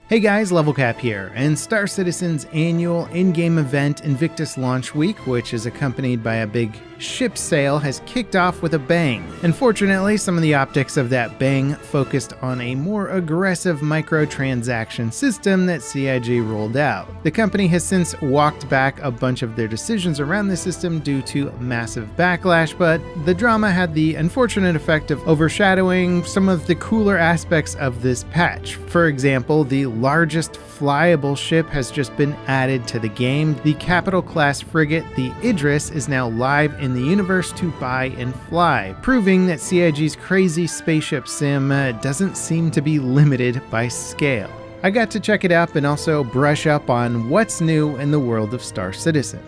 Hey guys, LevelCap here, and Star Citizen's annual in-game event Invictus launch week, which is accompanied by a big ship sale, has kicked off with a bang. Unfortunately, some of the optics of that bang focused on a more aggressive microtransaction system that CIG rolled out. The company has since walked back a bunch of their decisions around the system due to massive backlash, but the drama had the unfortunate effect of overshadowing some of the cooler aspects of this patch. For example, the largest flyable ship has just been added to the game. The capital class frigate, the Idris, is now live in the universe to buy and fly, proving that CIG's crazy spaceship sim doesn't seem to be limited by scale. I got to check it out and also brush up on what's new in the world of Star Citizen.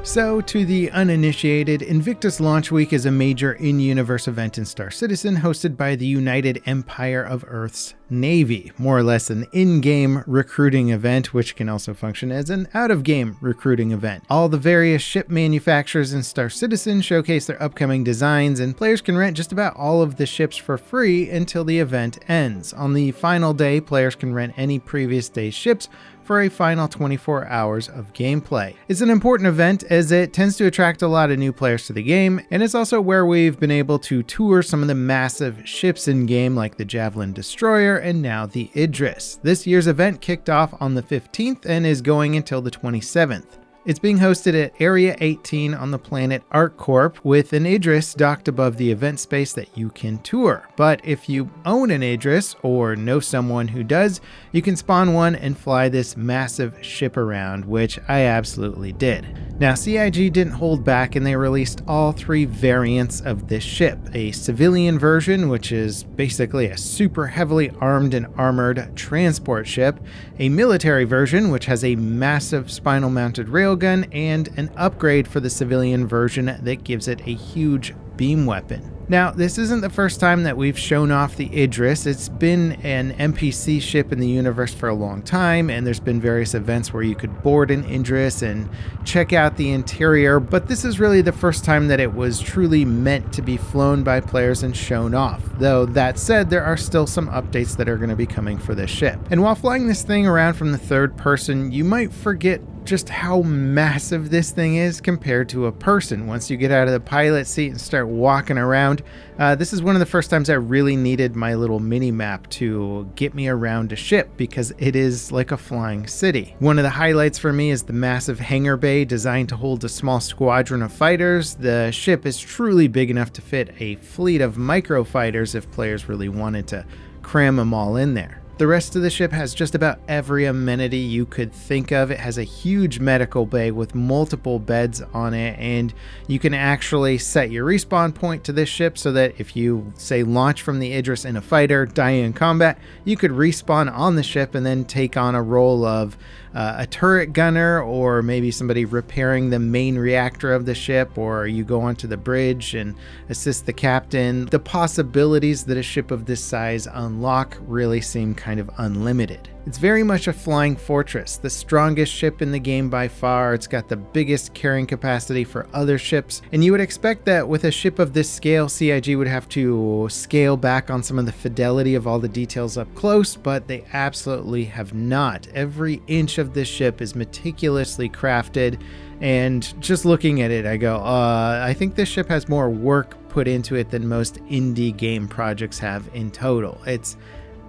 So, to the uninitiated, Invictus Launch Week is a major in-universe event in Star Citizen hosted by the United Empire of Earth's Navy, more or less an in-game recruiting event, which can also function as an out-of-game recruiting event. All the various ship manufacturers in Star Citizen showcase their upcoming designs, and players can rent just about all of the ships for free until the event ends. On the final day, players can rent any previous day's ships for a final 24 hours of gameplay. It's an important event as it tends to attract a lot of new players to the game, and it's also where we've been able to tour some of the massive ships in game like the Javelin Destroyer and now the Idris. This year's event kicked off on the 15th and is going until the 27th. It's being hosted at Area 18 on the planet ArcCorp, with an Idris docked above the event space that you can tour. But if you own an Idris, or know someone who does, you can spawn one and fly this massive ship around, which I absolutely did. Now, CIG didn't hold back and they released all three variants of this ship. A civilian version, which is basically a super heavily armed and armored transport ship, a military version, which has a massive spinal mounted railgun, and an upgrade for the civilian version that gives it a huge beam weapon. Now, this isn't the first time that we've shown off the Idris. It's been an NPC ship in the universe for a long time, and there's been various events where you could board an Idris and check out the interior, but this is really the first time that it was truly meant to be flown by players and shown off. Though that said, there are still some updates that are going to be coming for this ship. And while flying this thing around from the third person, you might forget just how massive this thing is compared to a person. Once you get out of the pilot seat and start walking around, this is one of the first times I really needed my little mini map to get me around a ship because it is like a flying city. One of the highlights for me is the massive hangar bay designed to hold a small squadron of fighters. The ship is truly big enough to fit a fleet of microfighters if players really wanted to cram them all in there. The rest of the ship has just about every amenity you could think of. It has a huge medical bay with multiple beds on it, and you can actually set your respawn point to this ship so that if you, say, launch from the Idris in a fighter, die in combat, you could respawn on the ship and then take on a role of a turret gunner, or maybe somebody repairing the main reactor of the ship, or you go onto the bridge and assist the captain. The possibilities that a ship of this size unlock really seem kind of unlimited. It's very much a flying fortress, the strongest ship in the game by far. It's got the biggest carrying capacity for other ships, and you would expect that with a ship of this scale, CIG would have to scale back on some of the fidelity of all the details up close, but they absolutely have not. Every inch of this ship is meticulously crafted, and just looking at it, I go, I think this ship has more work put into it than most indie game projects have in total. It's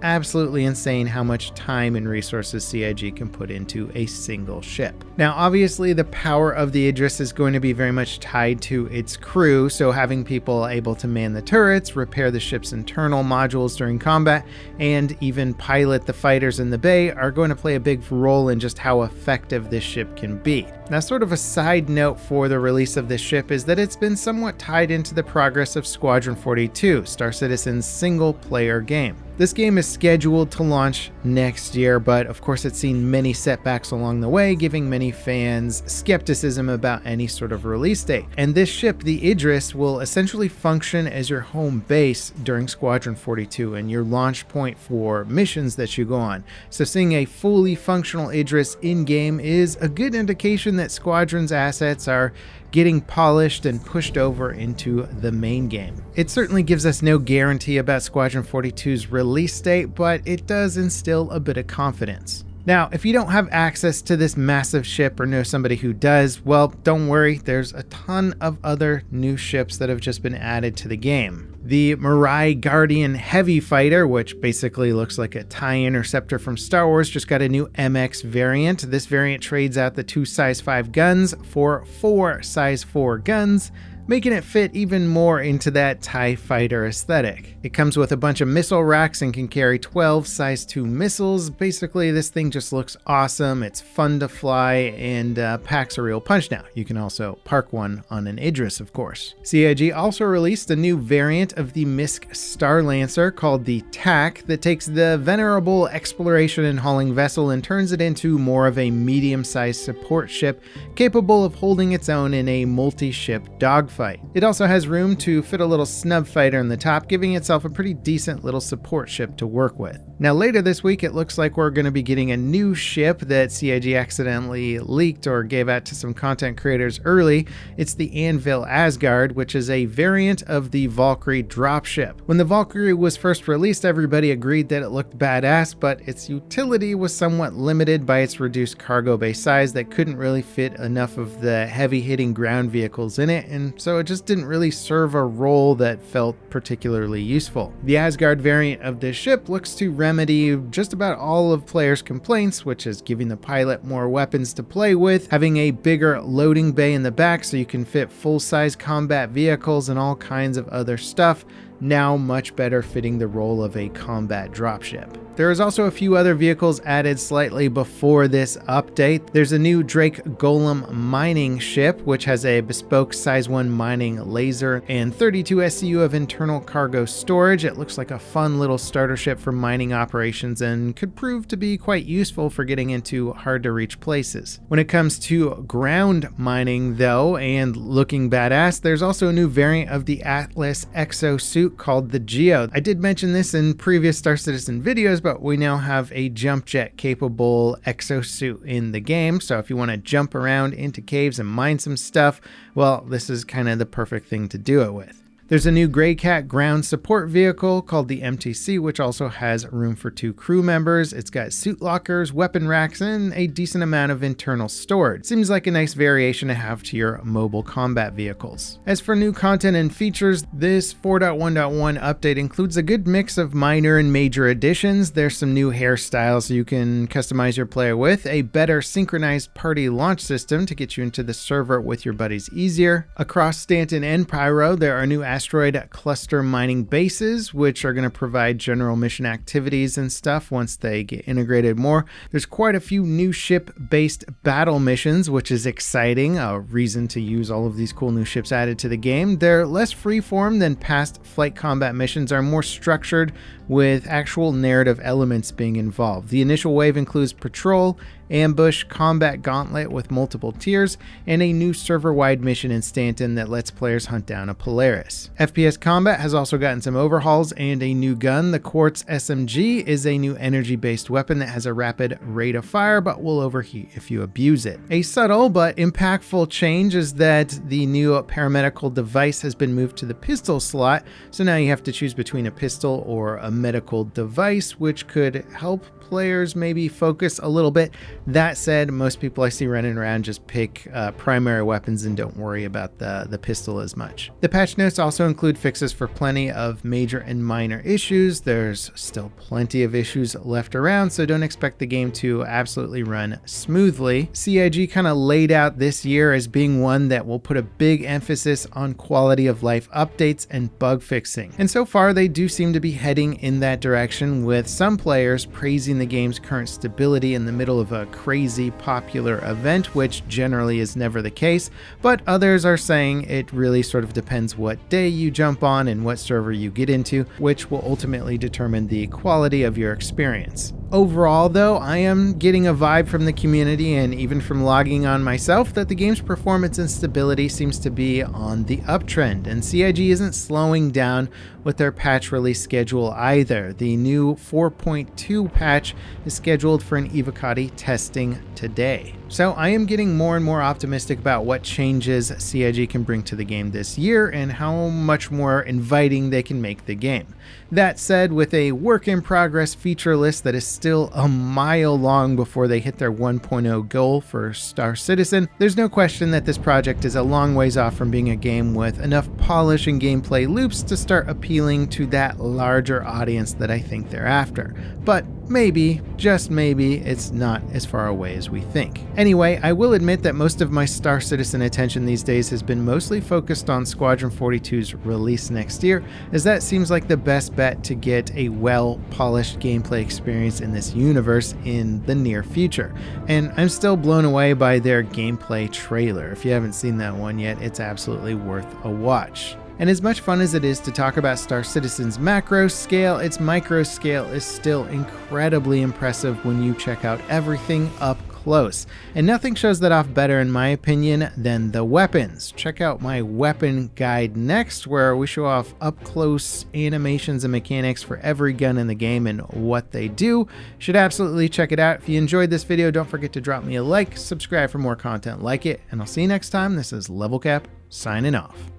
absolutely insane how much time and resources CIG can put into a single ship. Now, obviously, the power of the Idris is going to be very much tied to its crew, so having people able to man the turrets, repair the ship's internal modules during combat, and even pilot the fighters in the bay are going to play a big role in just how effective this ship can be. Now, sort of a side note for the release of this ship is that it's been somewhat tied into the progress of Squadron 42, Star Citizen's single-player game. This game is scheduled to launch next year, but of course it's seen many setbacks along the way, giving many fans skepticism about any sort of release date. And this ship, the Idris, will essentially function as your home base during Squadron 42 and your launch point for missions that you go on. So seeing a fully functional Idris in-game is a good indication hoping that Squadron's assets are getting polished and pushed over into the main game. It certainly gives us no guarantee about Squadron 42's release date, but it does instill a bit of confidence. Now, if you don't have access to this massive ship or know somebody who does, well, don't worry, there's a ton of other new ships that have just been added to the game. The Mirai Guardian Heavy Fighter, which basically looks like a TIE Interceptor from Star Wars, just got a new MX variant. This variant trades out the 2 size 5 guns for 4 size 4 guns, making it fit even more into that TIE fighter aesthetic. It comes with a bunch of missile racks and can carry 12 size 2 missiles. Basically, this thing just looks awesome. It's fun to fly and packs a real punch now. You can also park one on an Idris, of course. CIG also released a new variant of the MISC Star Lancer called the TAC that takes the venerable exploration and hauling vessel and turns it into more of a medium-sized support ship capable of holding its own in a multi-ship dogfight. It also has room to fit a little snub fighter in the top, giving itself a pretty decent little support ship to work with. Now later this week, it looks like we're going to be getting a new ship that CIG accidentally leaked or gave out to some content creators early. It's the Anvil Asgard, which is a variant of the Valkyrie dropship. When the Valkyrie was first released, everybody agreed that it looked badass, but its utility was somewhat limited by its reduced cargo bay size that couldn't really fit enough of the heavy-hitting ground vehicles in it, and so it just didn't really serve a role that felt particularly useful. The Asgard variant of this ship looks to remedy just about all of players' complaints, which is giving the pilot more weapons to play with, having a bigger loading bay in the back so you can fit full-size combat vehicles and all kinds of other stuff, now much better fitting the role of a combat dropship. There is also a few other vehicles added slightly before this update. There's a new Drake Golem mining ship, which has a bespoke size 1 mining laser and 32 SCU of internal cargo storage. It looks like a fun little starter ship for mining operations and could prove to be quite useful for getting into hard to reach places. When it comes to ground mining though, and looking badass, there's also a new variant of the Atlas exosuit called the Geo. I did mention this in previous Star Citizen videos, but we now have a jump jet capable exosuit in the game. So if you want to jump around into caves and mine some stuff, well, this is kind of the perfect thing to do it with. There's a new Grey Cat ground support vehicle called the MTC, which also has room for 2 crew members. It's got suit lockers, weapon racks, and a decent amount of internal storage. Seems like a nice variation to have to your mobile combat vehicles. As for new content and features, this 4.1.1 update includes a good mix of minor and major additions. There's some new hairstyles you can customize your player with, a better synchronized party launch system to get you into the server with your buddies easier. Across Stanton and Pyro, there are new asteroid cluster mining bases, which are going to provide general mission activities and stuff once they get integrated more. There's quite a few new ship-based battle missions, which is exciting, a reason to use all of these cool new ships added to the game. They're less freeform than past flight combat missions, are more structured with actual narrative elements being involved. The initial wave includes patrol, ambush, combat gauntlet with multiple tiers, and a new server-wide mission in Stanton that lets players hunt down a Polaris. FPS combat has also gotten some overhauls and a new gun. The Quartz SMG is a new energy-based weapon that has a rapid rate of fire but will overheat if you abuse it. A subtle but impactful change is that the new paramedical device has been moved to the pistol slot, so now you have to choose between a pistol or a medical device, which could help players maybe focus a little bit. That said, most people I see running around just pick primary weapons and don't worry about the pistol as much. The patch notes also include fixes for plenty of major and minor issues. There's still plenty of issues left around, so don't expect the game to absolutely run smoothly. CIG kind of laid out this year as being one that will put a big emphasis on quality of life updates and bug fixing. And so far, they do seem to be heading in that direction, with some players praising the game's current stability in the middle of a crazy popular event, which generally is never the case, but others are saying it really sort of depends what day you jump on and what server you get into, which will ultimately determine the quality of your experience. Overall, though, I am getting a vibe from the community and even from logging on myself that the game's performance and stability seems to be on the uptrend, and CIG isn't slowing down with their patch release schedule either. The new 4.2 patch is scheduled for an Evocati testing today. So I am getting more and more optimistic about what changes CIG can bring to the game this year and how much more inviting they can make the game. That said, with a work in progress feature list that is still a mile long before they hit their 1.0 goal for Star Citizen, there's no question that this project is a long ways off from being a game with enough polish and gameplay loops to start appealing to that larger audience that I think they're after. But maybe, just maybe, it's not as far away as we think. Anyway, I will admit that most of my Star Citizen attention these days has been mostly focused on Squadron 42's release next year, as that seems like the best bet to get a well-polished gameplay experience in this universe in the near future. And I'm still blown away by their gameplay trailer. If you haven't seen that one yet, it's absolutely worth a watch. And as much fun as it is to talk about Star Citizen's macro scale, its micro scale is still incredibly impressive when you check out everything up close. And nothing shows that off better, in my opinion, than the weapons. Check out my weapon guide next, where we show off up close animations and mechanics for every gun in the game and what they do. Should absolutely check it out. If you enjoyed this video, don't forget to drop me a like, subscribe for more content like it, and I'll see you next time. This is Level Cap, signing off.